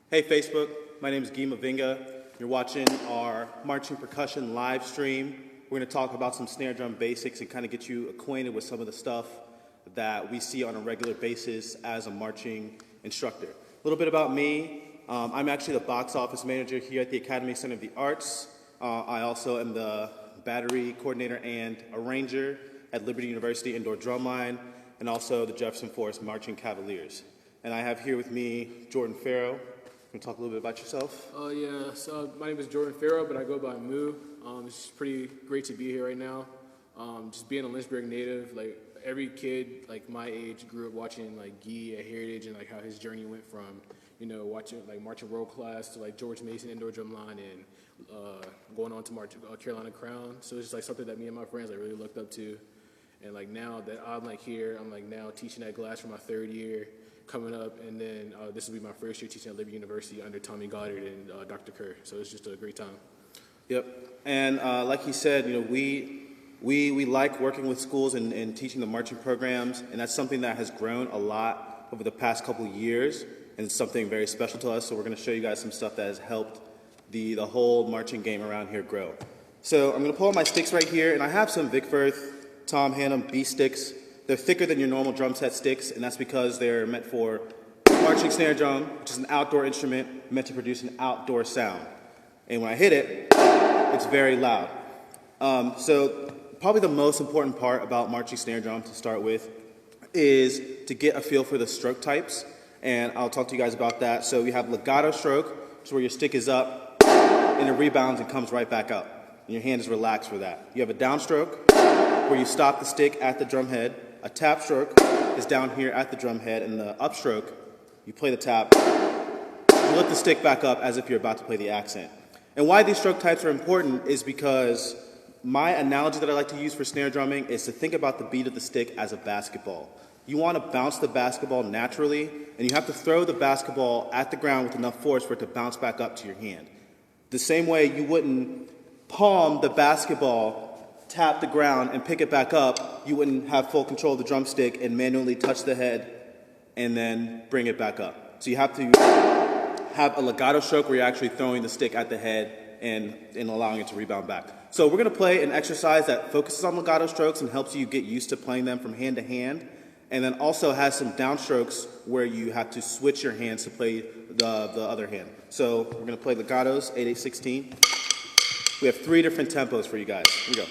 Hey Facebook, my name is Mavinga. You're watching our marching percussion live stream. We're going to talk about some snare drum basics and kind of get you acquainted with some of the stuff that we see on a regular basis as a marching instructor. A little bit about me. I'm actually the box office manager here at the Academy Center of the Arts. I also am the battery coordinator and arranger at Liberty University Indoor Drumline, and also the Jefferson Forest Marching Cavaliers. And I have here with me Jordan Farrow. Can you talk a little bit about yourself? Yeah, so my name is Jordan Farrow, but I go by Moo. It's pretty great to be here right now. Just being a Lynchburg native, like every kid like my age grew up watching like Guy at Heritage and like how his journey went from, you know, watching like marching world class to like George Mason Indoor Drumline and going on to march Carolina Crown. So it's just like something that me and my friends like really looked up to. And like now that I'm like here, I'm like now teaching at Glass for my third year coming up, and then this will be my first year teaching at Liberty University under Tommy Goddard and Dr. Kerr. So it's just a great time. Yep. And like he said, you know, we like working with schools and teaching the marching programs, and that's something that has grown a lot over the past couple of years, and it's something very special to us. So we're going to show you guys some stuff that has helped the whole marching game around here grow. So I'm going to pull out my sticks right here, and I have some Vic Firth Tom Hannum B sticks. They're thicker than your normal drum set sticks, and that's because they're meant for marching snare drum, which is an outdoor instrument meant to produce an outdoor sound. And when I hit it, it's very loud. So probably the most important part about marching snare drum to start with is to get a feel for the stroke types, and I'll talk to you guys about that. So we have legato stroke, which is where your stick is up, and it rebounds and comes right back up, and your hand is relaxed for that. You have a downstroke, where you stop the stick at the drum head. A tap stroke is down here at the drum head, and the upstroke, you play the tap, you lift the stick back up as if you're about to play the accent. And why these stroke types are important is because my analogy that I like to use for snare drumming is to think about the beat of the stick as a basketball. You want to bounce the basketball naturally, and you have to throw the basketball at the ground with enough force for it to bounce back up to your hand. The same way you wouldn't palm the basketball, tap the ground, and pick it back up, you wouldn't have full control of the drumstick and manually touch the head and then bring it back up. So you have to have a legato stroke where you're actually throwing the stick at the head and allowing it to rebound back. So we're going to play an exercise that focuses on legato strokes and helps you get used to playing them from hand to hand, and then also has some downstrokes where you have to switch your hands to play the other hand. So we're going to play legatos, 8, 8, 16. We have 3 different tempos for you guys. Here we go.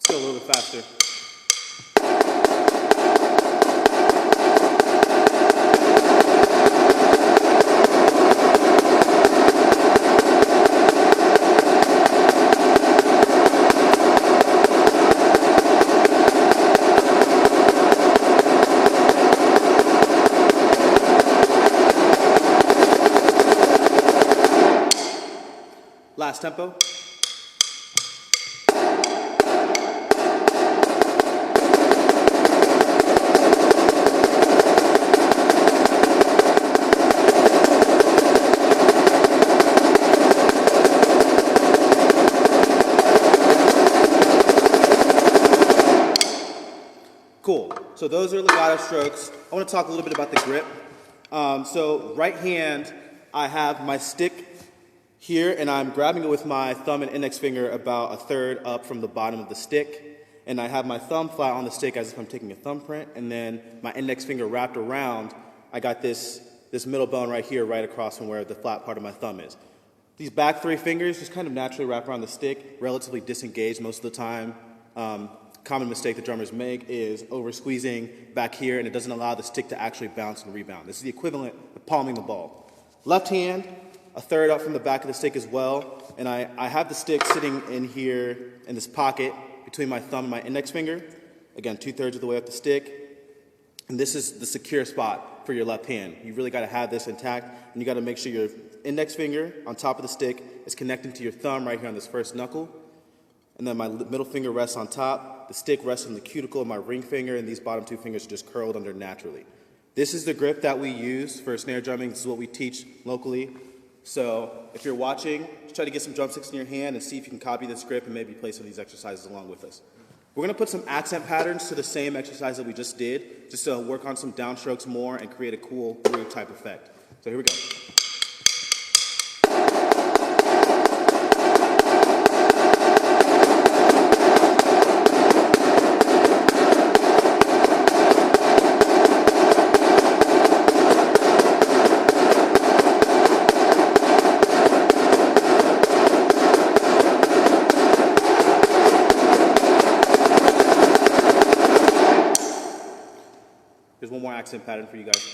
A little bit faster. Last tempo. Cool. So those are legato strokes. I want to talk a little bit about the grip. So right hand, I have my stick here, and I'm grabbing it with my thumb and index finger about a third up from the bottom of the stick. And I have my thumb flat on the stick as if I'm taking a thumbprint, and then my index finger wrapped around. I got this middle bone right here, right across from where the flat part of my thumb is. These back three fingers just kind of naturally wrap around the stick, relatively disengaged most of the time. Common mistake that drummers make is over squeezing back here, and it doesn't allow the stick to actually bounce and rebound. This is the equivalent of palming the ball. Left hand, a third up from the back of the stick as well, and I have the stick sitting in here in this pocket between my thumb and my index finger. Again, 2/3 of the way up the stick. And this is the secure spot for your left hand. You really got to have this intact, and you got to make sure your index finger on top of the stick is connecting to your thumb right here on this first knuckle. And then my middle finger rests on top. The stick rests on the cuticle of my ring finger, and these bottom two fingers are just curled under naturally. This is the grip that we use for snare drumming. This is what we teach locally. So if you're watching, just try to get some drumsticks in your hand and see if you can copy this grip and maybe play some of these exercises along with us. We're going to put some accent patterns to the same exercise that we just did, just to work on some downstrokes more and create a cool groove type effect. So here we go. Here's one more accent pattern for you guys.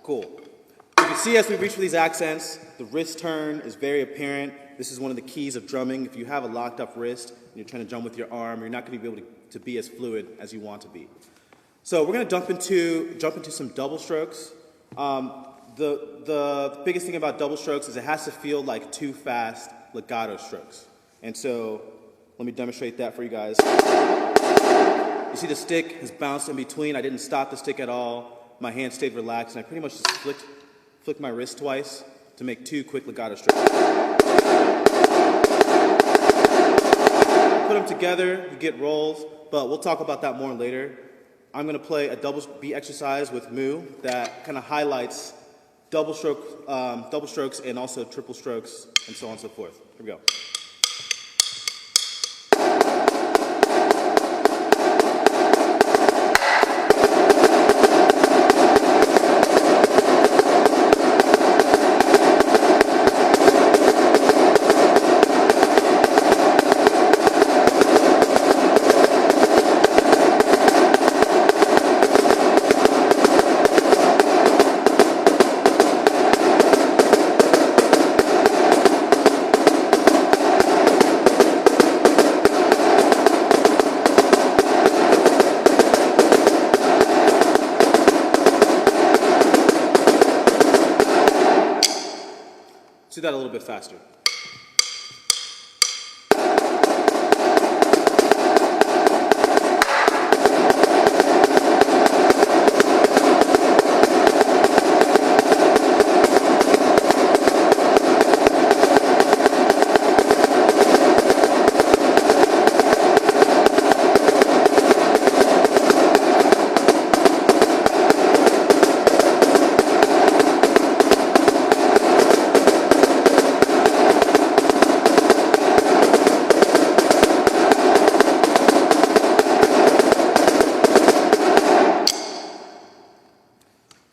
Cool. You can see as we reach for these accents, the wrist turn is very apparent. This is one of the keys of drumming. If you have a locked up wrist and you're trying to drum with your arm, you're not going to be able to be as fluid as you want to be. So we're going to jump into some double strokes. The biggest thing about double strokes is it has to feel like two fast legato strokes. And so let me demonstrate that for you guys. You see the stick has bounced in between. I didn't stop the stick at all. My hand stayed relaxed, and I pretty much just flicked my wrist twice to make two quick legato strokes. Put them together, you get rolls, but we'll talk about that more later. I'm going to play a double beat exercise with Moo that kind of highlights double strokes and also triple strokes and so on and so forth. Here we go. Let's do that a little bit faster.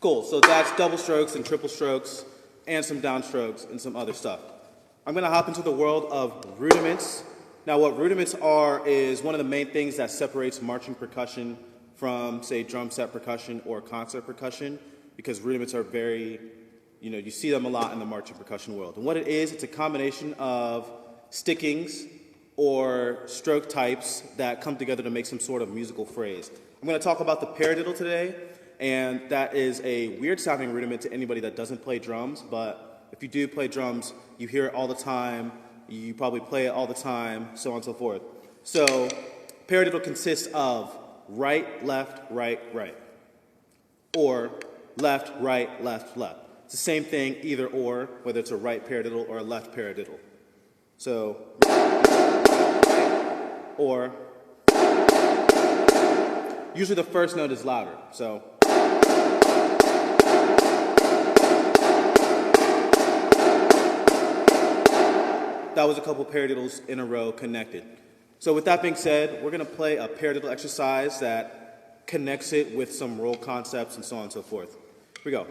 Cool, so that's double strokes and triple strokes and some downstrokes and some other stuff. I'm going to hop into the world of rudiments. Now what rudiments are is one of the main things that separates marching percussion from, say, drum set percussion or concert percussion, because rudiments are very, you see them a lot in the marching percussion world. And what it is, it's a combination of stickings or stroke types that come together to make some sort of musical phrase. I'm going to talk about the paradiddle today. And that is a weird sounding rudiment to anybody that doesn't play drums, but if you do play drums, you hear it all the time, you probably play it all the time, so on and so forth. So paradiddle consists of right, left, right, right. Or left, right, left, left. It's the same thing, either or, whether it's a right paradiddle or a left paradiddle. So, or, usually the first note is louder, so. That was a couple paradiddles in a row connected. So with that being said, we're going to play a paradiddle exercise that connects it with some roll concepts and so on and so forth. Here we go.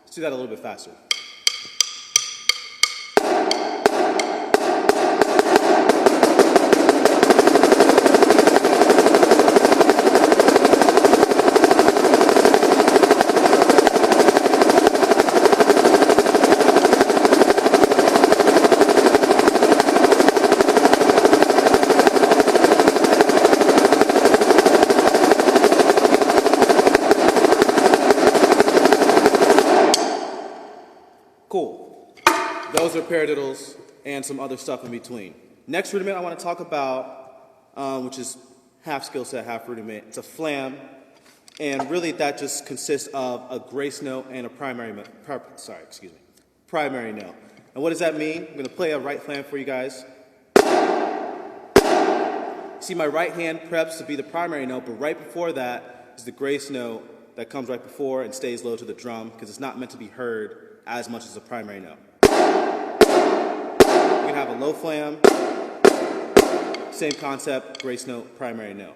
Let's do that a little bit faster. Cool. Those are paradiddles and some other stuff in between. Next rudiment I want to talk about, which is half skill set, half rudiment. It's a flam, and really that just consists of a grace note and a primary note. And what does that mean? I'm going to play a right flam for you guys. See, my right hand preps to be the primary note, but right before that is the grace note that comes right before and stays low to the drum because it's not meant to be heard as much as a primary note. You can have a low flam, same concept, grace note, primary note.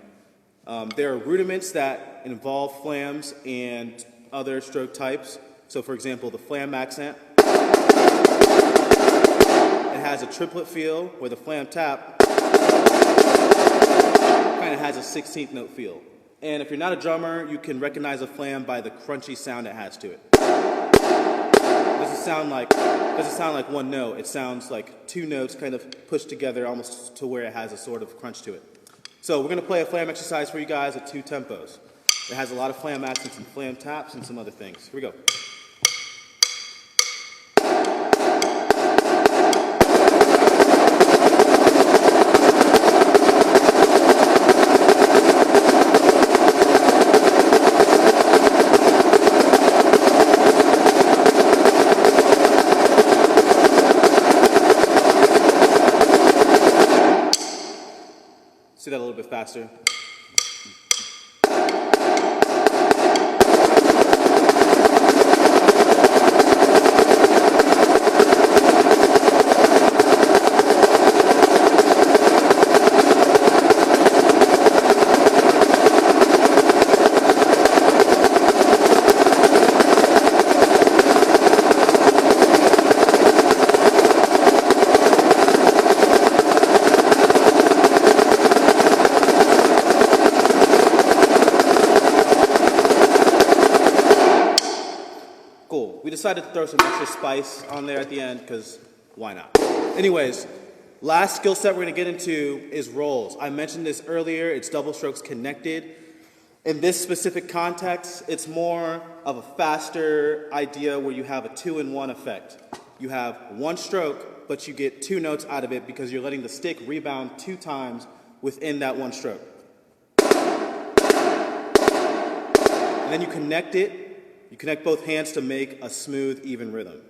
There are rudiments that involve flams and other stroke types. So for example, the flam accent. It has a triplet feel where the flam tap kind of has a 16th note feel. And if you're not a drummer, you can recognize a flam by the crunchy sound it has to it. It doesn't sound like one note. It sounds like two notes kind of pushed together almost to where it has a sort of crunch to it. So we're going to play a flam exercise for you guys at 2 tempos. It has a lot of flam accents and flam taps and some other things. Here we go. Do that a little bit faster. Cool. We decided to throw some extra spice on there at the end because why not? Anyways, last skill set we're going to get into is rolls. I mentioned this earlier. It's double strokes connected. In this specific context, it's more of a faster idea where you have a 2-in-1 effect. You have one stroke, but you get 2 notes out of it because you're letting the stick rebound 2 times within that one stroke. And then you connect it. You connect both hands to make a smooth, even rhythm.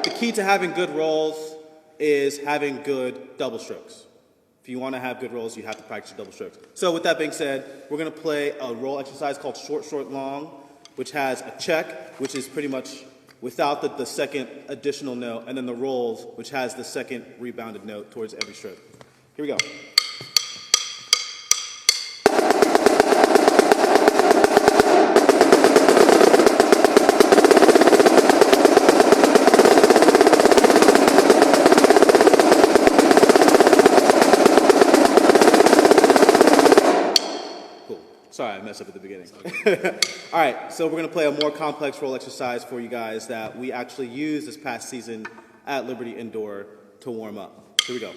The key to having good rolls is having good double strokes. If you want to have good rolls, you have to practice your double strokes. So with that being said, we're going to play a roll exercise called short, short, long, which has a check, which is pretty much without the second additional note, and then the rolls, which has the second rebounded note towards every stroke. Here we go. Sorry, I messed up at the beginning. All right, so we're going to play a more complex roll exercise for you guys that we actually used this past season at Liberty Indoor to warm up. Here we go.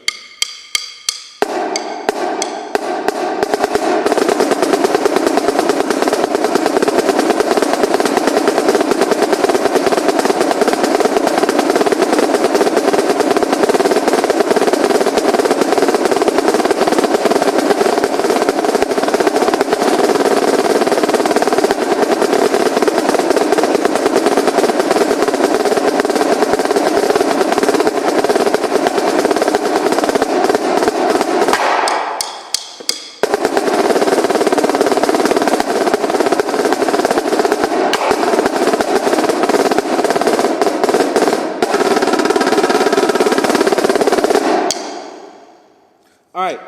All right,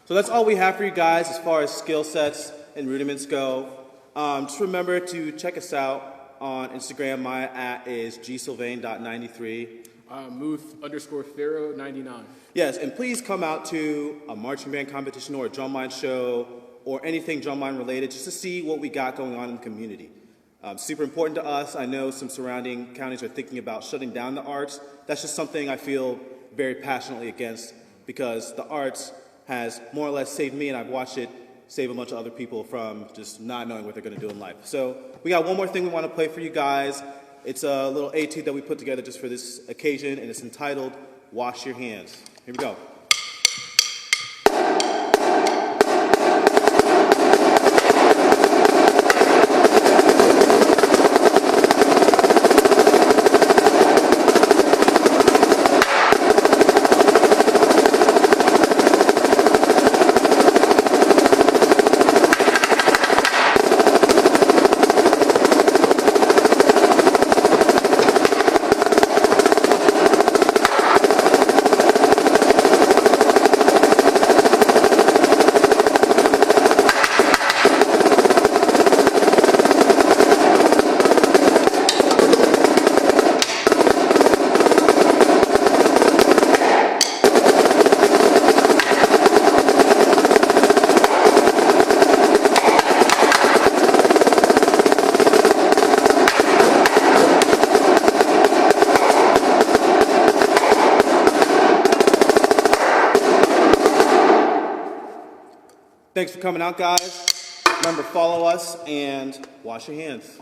so that's all we have for you guys as far as skill sets and rudiments go. Just remember to check us out on Instagram. My @ is gsylvain.93. Muth_Farrow99. Yes, and please come out to a marching band competition or a drumline show or anything drumline related just to see what we got going on in the community. Super important to us. I know some surrounding counties are thinking about shutting down the arts. That's just something I feel very passionately against, because the arts has more or less saved me, and I've watched it save a bunch of other people from just not knowing what they're going to do in life. So we got one more thing we want to play for you guys. It's a little etude that we put together just for this occasion, and it's entitled Wash Your Hands. Here we go. Thanks for coming out, guys. Remember, follow us and wash your hands.